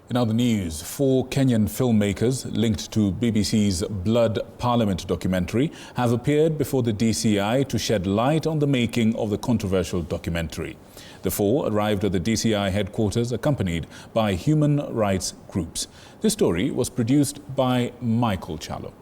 In other news, 4 Kenyan filmmakers linked to BBC's Blood Parliament documentary have appeared before the DCI to shed light on the making of the controversial documentary. The 4 arrived at the DCI headquarters accompanied by human rights groups. This story was produced by Michael Chalo.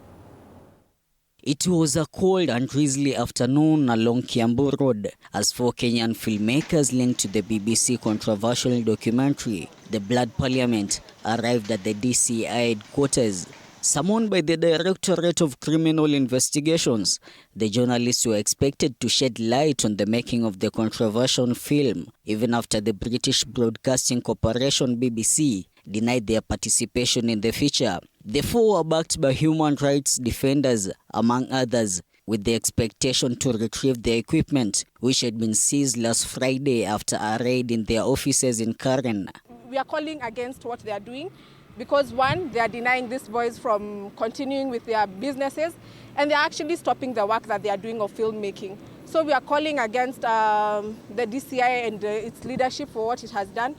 It was a cold and drizzly afternoon along Kiambu Road as 4 Kenyan filmmakers linked to the BBC controversial documentary, The Blood Parliament, arrived at the DCI headquarters. Summoned by the Directorate of Criminal Investigations, the journalists were expected to shed light on the making of the controversial film, even after the British Broadcasting Corporation BBC denied their participation in the feature. The 4 were backed by human rights defenders, among others, with the expectation to retrieve their equipment, which had been seized last Friday after a raid in their offices in Karen. We are calling against what they are doing because, one, they are denying these boys from continuing with their businesses, and they are actually stopping the work that they are doing of filmmaking. So we are calling against the DCI and its leadership for what it has done.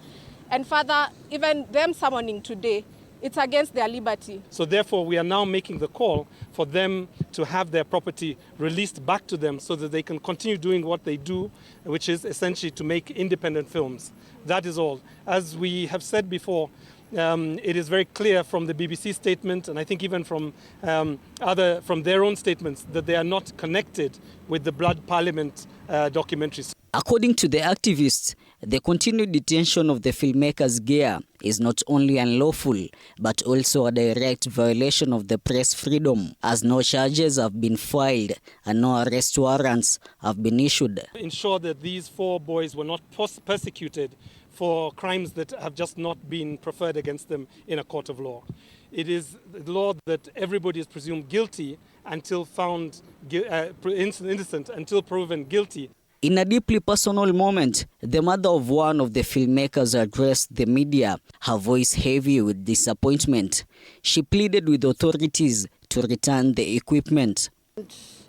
And further, even them summoning today, it's against their liberty. So therefore, we are now making the call for them to have their property released back to them so that they can continue doing what they do, which is essentially to make independent films. That is all. As we have said before, it is very clear from the BBC statement, and I think even from their own statements, that they are not connected with the Blood Parliament documentaries. According to the activists, the continued detention of the filmmakers' gear is not only unlawful, but also a direct violation of the press freedom, as no charges have been filed and no arrest warrants have been issued. Ensure that these 4 boys were not persecuted for crimes that have just not been preferred against them in a court of law. It is the law that everybody is presumed guilty until found innocent, until proven guilty. In a deeply personal moment, the mother of one of the filmmakers addressed the media, her voice heavy with disappointment. She pleaded with authorities to return the equipment. It's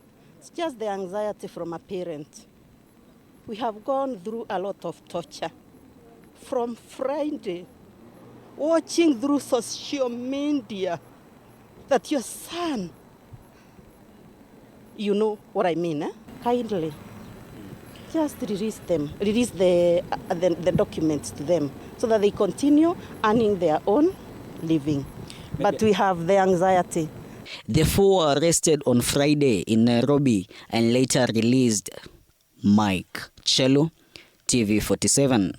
just the anxiety from a parent. We have gone through a lot of torture. From Friday, watching through social media that your son, you know what I mean, kindly. Just release the documents to them so that they continue earning their own living. But we have the anxiety. The 4 were arrested on Friday in Nairobi and later released. Mike Chelo, TV 47.